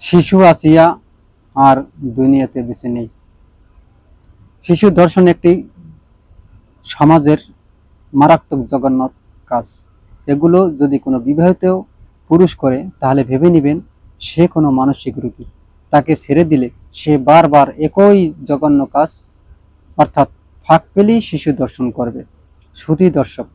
শিশু আসিয়া আর দুনিয়াতে বেঁচে নেই। শিশু ধর্ষণ একটি সমাজের মারাত্মক জঘন্য কাজ। এগুলো যদি কোনো বিবাহিত পুরুষ করে তাহলে ভেবে নেবেন সে কোনো মানসিক রোগী। তাকে ছেড়ে দিলে সে বারবার একই জঘন্য কাজ অর্থাৎ ফাঁক পেলেই শিশু ধর্ষণ করবে। সুধী দর্শক,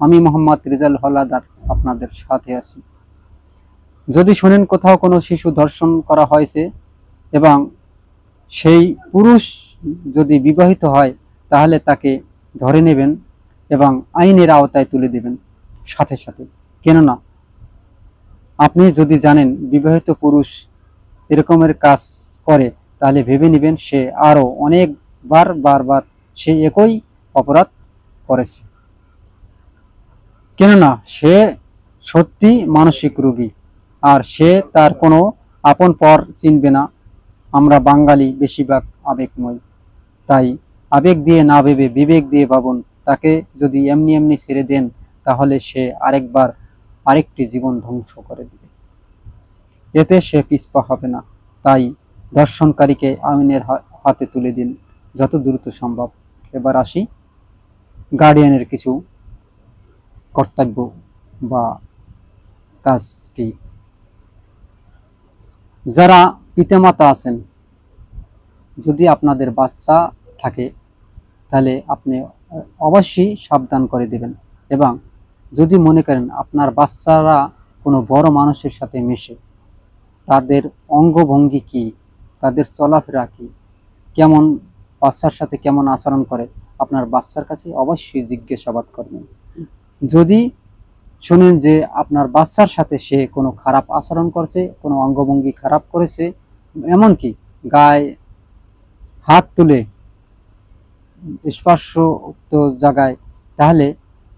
আমি মোহাম্মদ রেজাল হলাদার আপনাদের সাথে আছি। যদি শোনেন কোথাও কোনো শিশু ধর্ষণ করা হয়েছে এবং সেই পুরুষ যদি বিবাহিত হয় তাহলে তাকে ধরে নেবেন এবং আইনের আওতায় তুলে দেবেন সাথে সাথে। কেননা আপনি যদি জানেন বিবাহিত পুরুষ এরকমের কাজ করে তাহলে ভেবে নেবেন সে আরও অনেকবার বারবার সে একই অপরাধ করেছে। কেননা সে সত্যি মানসিক রোগী আর সে তার কোনো আপন পর চিনবে না। আমরা বাঙালি বেশিরভাগ আবেগময়, তাই আবেগ দিয়ে না ভেবে বিবেক দিয়ে ভাবুন। তাকে যদি এমনি এমনি ছেড়ে দেন তাহলে সে আরেকটি জীবন ধ্বংস করে দেবে, এতে সে পিছপা হবে না। তাই ধর্ষণকারীকে আইনের হাতে তুলে দিন যত দ্রুত সম্ভব। এবার আসি গার্ডিয়ানের কিছু কর্তব্য বা কাজ কি। যারা পিতামাতা আছেন, যদি আপনাদের বাচ্চা থাকে তাহলে আপনি অবশ্যই সাবধান করে দেবেন। এবং যদি মনে করেন আপনার বাচ্চারা কোনো বড় মানুষের সাথে মেশে, তাদের অঙ্গভঙ্গি কি, তাদের চলাফেরা কি, কেমন বাচ্চার সাথে কেমন আচরণ করে, আপনার বাচ্চার কাছে অবশ্যই জিজ্ঞাসাবাদ করবেন। যদি শুনেন যে আপনার বাচ্চার সাথে সে কোনো খারাপ আচরণ করছে, কোনো অঙ্গভঙ্গি খারাপ করেছে, এমনকি গায়ে হাত তুলে স্পর্শযুক্ত জায়গায়, তাহলে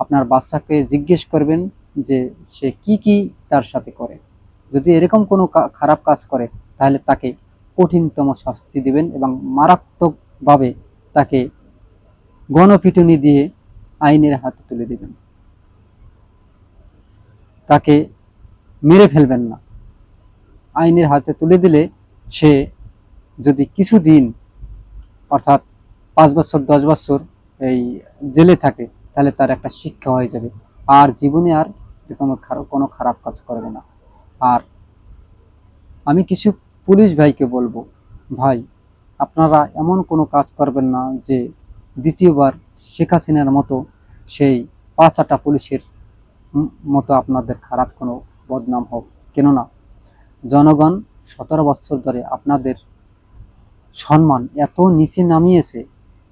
আপনার বাচ্চাকে জিজ্ঞেস করবেন যে সে কি কি তার সাথে করে। যদি এরকম কোনো খারাপ কাজ করে তাহলে তাকে কঠিনতম শাস্তি দিবেন এবং মারাত্মকভাবে তাকে গণপিটুনি দিয়ে আইনের হাতে তুলে দিবেন। তাকে মেরে ফেলবেন না, আইনের হাতে তুলে দিলে সে যদি কিছুদিন অর্থাৎ 5 বছর 10 বছর এই জেলে থাকে তাহলে তার একটা শিক্ষা হয়ে যাবে, আর জীবনে আর কোনো খারাপ কাজ করবে না। আর আমি কিছু পুলিশ ভাইকে বলবো, ভাই আপনারা এমন কোনো কাজ করবেন না যে দ্বিতীয়বার শেখ হাসিনার মতো সেই 5 পুলিশের মতো আপনাদের খারাপ কোনো বদনাম হোক। কেননা জনগণ 17 বছর ধরে আপনাদের সম্মান এত নিচে নামিয়েছে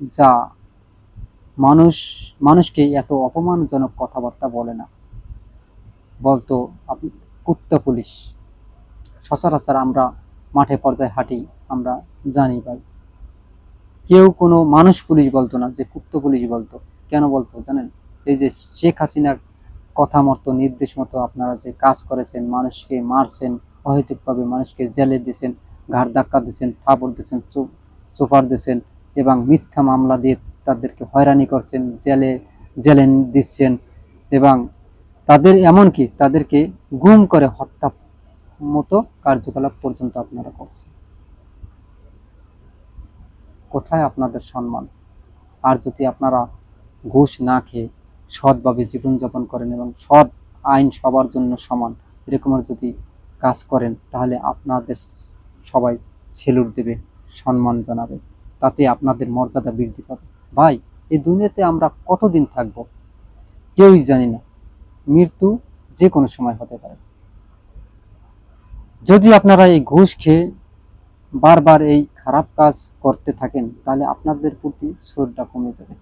যা মানুষকে এত অপমানজনক কথাবার্তা বলে না। বলতো কুত্তা পুলিশ। সচরাচর আমরা মাঠে পর্যায়ে হাঁটি, আমরা জানি ভাই, কেউ কোনো মানুষ পুলিশ বলতো না, যে কুত্তা পুলিশ বলতো। কেন বলতো জানেন? এই যে শেখ হাসিনার কথা মতো নির্দেশ মতো আপনারা যে কাজ করেছেন, মানুষকে মারছেন, অহেতুকভাবে মানুষকে জেলে দিয়েছেন, ঘাড় ধাক্কা দিয়েছেন, থাপড় দিয়েছেন, চোপার দিয়েছেন এবং মিথ্যা মামলা দিয়ে তাদেরকে হয়রানি করছেন, জেলে দিচ্ছেন এবং তাদের এমনকি তাদেরকে গুম করে হত্যা মতো কার্যকলাপ পর্যন্ত আপনারা করছেন। কোথায় আপনাদের সম্মান? আর যদি আপনারা ঘুষ না খেয়ে সৎভাবে জীবনযাপন করেন এবং সৎ আইন সবার জন্য সমান এরকমের যদি কাজ করেন তাহলে আপনাদের সবাই সেলুট দেবে, সম্মান জানাবে, তাতে আপনাদের মর্যাদা বৃদ্ধি পাবে। ভাই, এই দুনিয়াতে আমরা কতদিন থাকব কেউই জানি না, মৃত্যু যে কোনো সময় হতে পারে। যদি আপনারা এই ঘুষ খেয়ে বারবার এই খারাপ কাজ করতে থাকেন তাহলে আপনাদের প্রতি শ্রদ্ধা কমে যাবে।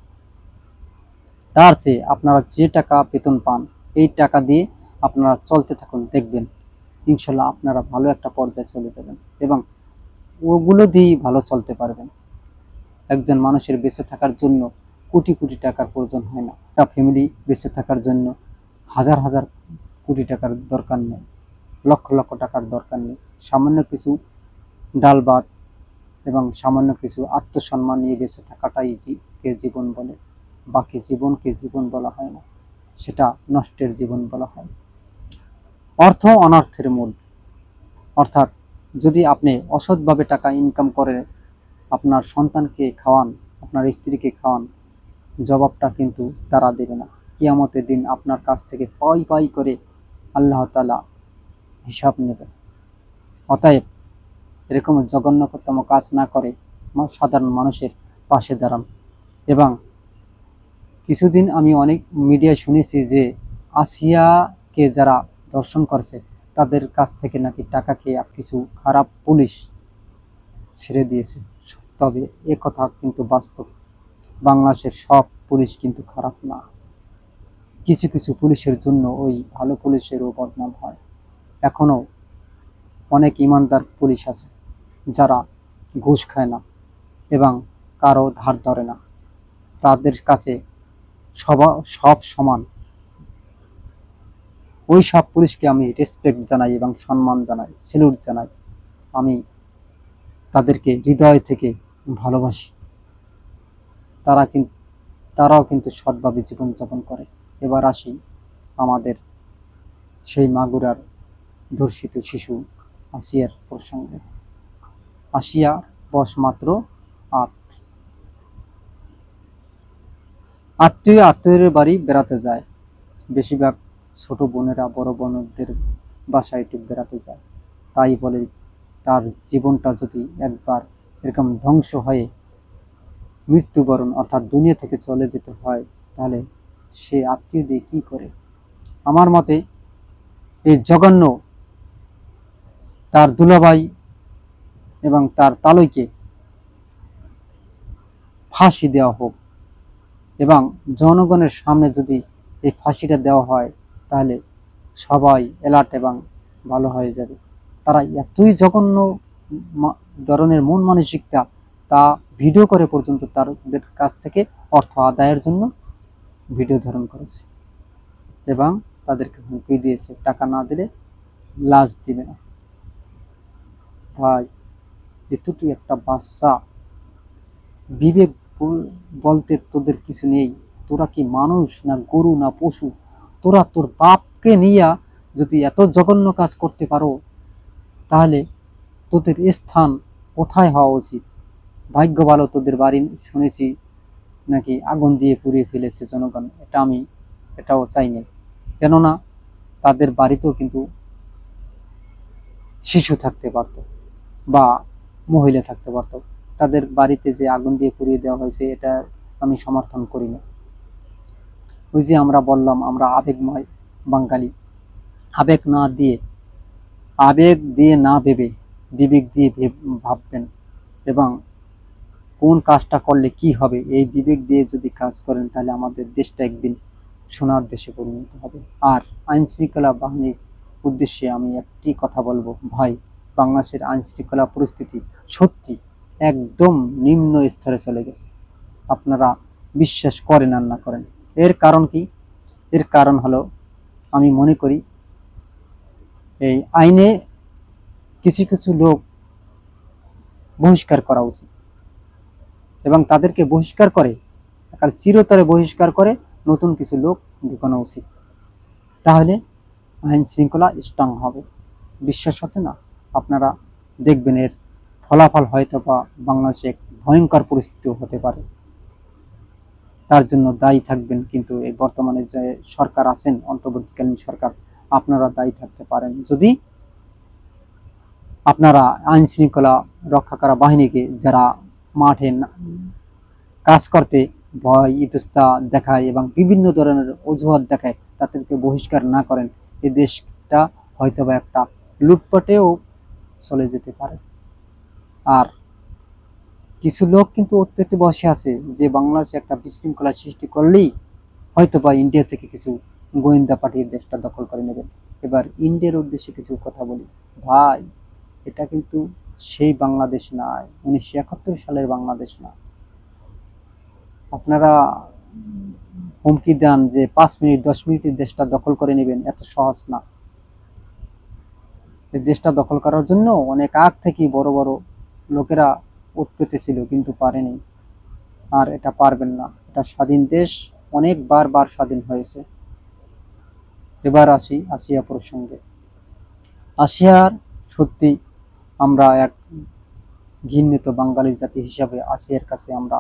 তার চেয়ে আপনারা যে টাকা বেতন পান এই টাকা দিয়ে আপনারা চলতে থাকুন, দেখবেন ইনশাল্লাহ আপনারা ভালো একটা পর্যায়ে চলে যাবেন এবং ওগুলো দিয়েই ভালো চলতে পারবেন। একজন মানুষের বেঁচে থাকার জন্য কোটি কোটি টাকার প্রয়োজন হয় না। একটা ফ্যামিলি বেঁচে থাকার জন্য হাজার হাজার কোটি টাকার দরকার নেই, লক্ষ লক্ষ টাকার দরকার নেই। সামান্য কিছু ডাল ভাত এবং সামান্য কিছু আত্মসম্মান নিয়ে বেঁচে থাকাটাই কে জীবন বলে। বাকি জীবনকে জীবন বলা হয় না, সেটা নষ্টের জীবন বলা হয়। অর্থ অনর্থের মূল, অর্থাৎ যদি আপনি অসৎভাবে টাকা ইনকাম করে আপনার সন্তানকে খাওয়ান, আপনার স্ত্রীকে খাওয়ান, জবাবটা কিন্তু তারা দেবে না। কিয়ামতের দিন আপনার কাছ থেকে পাই পাই করে আল্লাহ তাআলা হিসাব নেবে। অতএব এরকম জঘন্যতম কাজ না করে সাধারণ মানুষের পাশে দাঁড়ান। এবং কিছুদিন আমি অনেক মিডিয়ায় শুনেছি যে আসিয়াকে যারা ধর্ষণ করছে তাদের কাছ থেকে নাকি টাকা খেয়ে কিছু খারাপ পুলিশ ছেড়ে দিয়েছে। তবে এ কথা কিন্তু বাস্তব। বাংলাদেশের সব পুলিশ কিন্তু খারাপ না। কিছু কিছু পুলিশের জন্য ওই ভালো পুলিশেরও বদনাম হয়। এখনো অনেক ইমানদার পুলিশ আছে যারা ঘুষ খায় না এবং কারো ধার ধরে না। তাদের কাছে সব সমান। ওই সব পুলিশকে আমি রেসপেক্ট জানাই এবং সম্মান জানাই, স্যালুট জানাই। আমি তাদেরকে হৃদয় থেকে ভালোবাসি। তারাও কিন্তু সৎভাবে জীবনযাপন করে। এবার আসি আমাদের সেই মাগুরার ধর্ষিত শিশু আসিয়ার প্রসঙ্গে। আসিয়া বয়স মাত্র 8। আত্মীয়ের বাড়ি বেড়াতে যায়। বেশিরভাগ ছোট বোনেরা বড় বোনদের বাসায় একটু বেড়াতে যায়। তাই বলে তার জীবনটা যদি একবার এরকম ধ্বংস হয়ে মৃত্যুবরণ অর্থাৎ দুনিয়া থেকে চলে যেতে হয়, তাহলে সে আত্মীয় দিয়ে কি করে? আমার মতে এই জঘন্য তার দুলাভাই এবং তার তালইকে ফাঁসি দেওয়া হোক এবং জনগণের সামনে যদি এই ফাঁসিটা দেওয়া হয় তাহলে সবাই অ্যালার্ট এবং ভালো হয়ে যাবে। তারা এতই জঘন্য ধরনের মন মানসিকতা, তা ভিডিও করে পর্যন্ত তাদের কাছ থেকে অর্থ আদায়ের জন্য ভিডিও ধারণ করেছে এবং তাদেরকে হুমকি দিয়েছে টাকা না দিলে লাশ দিবে না। ভাই, এতটুকু একটা বাচ্চা, বিবেক বলতে তোদের কিছু নেই। তোরা কি মানুষ না গরু না পশু? তোরা তোর বাপকে নিয়ে যদি এত জঘন্য কাজ করতে পারো তাহলে তোদের স্থান কোথায় হওয়া উচিত? ভাগ্য ভালো তোদের বাড়ি শুনেছি নাকি আগুন দিয়ে পুড়িয়ে ফেলেছে জনগণ। এটাও চাই না। কেননা তাদের বাড়িতেও কিন্তু শিশু থাকতে পারত বা মহিলা থাকতে পারত। তাদের বাড়িতে যে আগুন দিয়ে পুড়িয়ে দেওয়া হয়েছে এটা আমি সমর্থন করি না। ওই যে আমরা বললাম আমরা আবেগময় বাঙালি। আবেগ দিয়ে না ভেবে বিবেক দিয়ে ভাববেন এবং কোন কাজটা করলে কি হবে এই বিবেক দিয়ে যদি কাজ করেন তাহলে আমাদের দেশটা একদিন সোনার দেশে পরিণত হবে। আর আইন শৃঙ্খলা বাহিনীর উদ্দেশ্যে আমি একটি কথা বলবো, ভাই, বাংলাদেশের আইন শৃঙ্খলা পরিস্থিতি সত্যি একদম নিম্ন স্তরে চলে গেছে। আপনারা বিশ্বাস করেন আর না করেন, এর কারণ কি? এর কারণ হলো আমি মনে করি এই আইনে কিছু কিছু লোক বহিষ্কার করা উচিত এবং তাদেরকে বহিষ্কার করে চিরতরে বহিষ্কার করে নতুন কিছু লোক ঢুকানো উচিত। তাহলে আইন শৃঙ্খলা স্ট্রং হবে। বিশ্বাস হচ্ছে না? আপনারা দেখবেন এর ফলাফল হয়তো বা বাংলাদেশে এক ভয়ঙ্কর পরিস্থিতিও হতে পারে। তার জন্য দায়ী থাকবেন কিন্তু এই বর্তমানে যে সরকার আছেন, অন্তর্বর্তীকালীন সরকার, আপনারা দায়ী থাকতে পারেন যদি আপনারা আইন শৃঙ্খলা রক্ষা করা বাহিনীকে যারা মাঠে কাজ করতে ভয় ইতস্তা দেখায় এবং বিভিন্ন ধরনের অজুহাত দেখায় তাদেরকে বহিষ্কার না করেন, এই দেশটা হয়তোবা একটা লুটপাটেও চলে যেতে পারে। আর কিছু লোক কিন্তু উৎপেতে বসে আছে যে বাংলাদেশে একটা বিশৃঙ্খলা সৃষ্টি করলেই হয়তোবা ইন্ডিয়া থেকে কিছু গোয়েন্দা পাঠিয়ে দেশটা দখল করে নেবেন। এবার ইন্ডিয়ার উদ্দেশ্যে কিছু কথা বলি। ভাই, এটা কিন্তু সেই বাংলাদেশ নয়, 1971 সালের বাংলাদেশ না। আপনারা হুমকি দেন যে 5 মিনিট 10 মিনিটের দেশটা দখল করে নেবেন, এত সহজ না। এই দেশটা দখল করার জন্য অনেক আগ থেকেই বড় বড় লোকেরা উৎপেতে ছিল কিন্তু পারেনি, আর এটা পারবেন না। এটা স্বাধীন দেশ, অনেক বার স্বাধীন হয়েছে। এবার আসি আসিয়া প্রসঙ্গে। আসিয়ার সত্যি আমরা এক ঘৃণিত বাঙালি জাতি হিসাবে আসিয়ার কাছে আমরা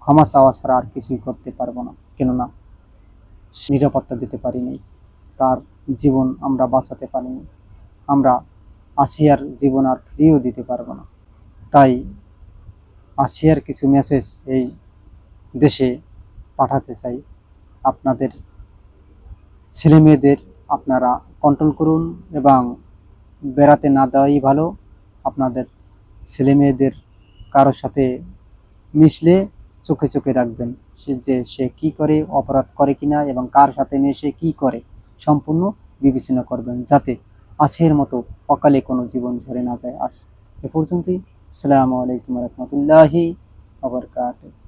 ক্ষমা চাওয়া ছাড়া আর কিছুই করতে পারবো না, কেননা নিরাপত্তা দিতে পারিনি, তার জীবন আমরা বাঁচাতে পারিনি, আমরা আসিয়ার জীবন আর ফিরিয়েও দিতে পারবো না। তাই আসিয়ার কিছু মেসেজ এই দেশে পাঠাতে চাই। আপনাদের ছেলে মেয়েদের আপনারা কন্ট্রোল করুন এবং বেড়াতে না দেওয়াই ভালো। আপনাদের ছেলে মেয়েদের কারোর সাথে মিশলে চোখে চোখে রাখবেন, সে কি করে, অপরাধ করে কিনা এবং কার সাথে মিশে কি করে সম্পূর্ণ বিবেচনা করবেন, যাতে আসিয়ার মতো অকালে কোনো জীবন ঝরে না যায়। আজ এ পর্যন্তই। আসসালামু আলাইকুম রহমতুল্লাহি ওয়া বারাকাতুহু।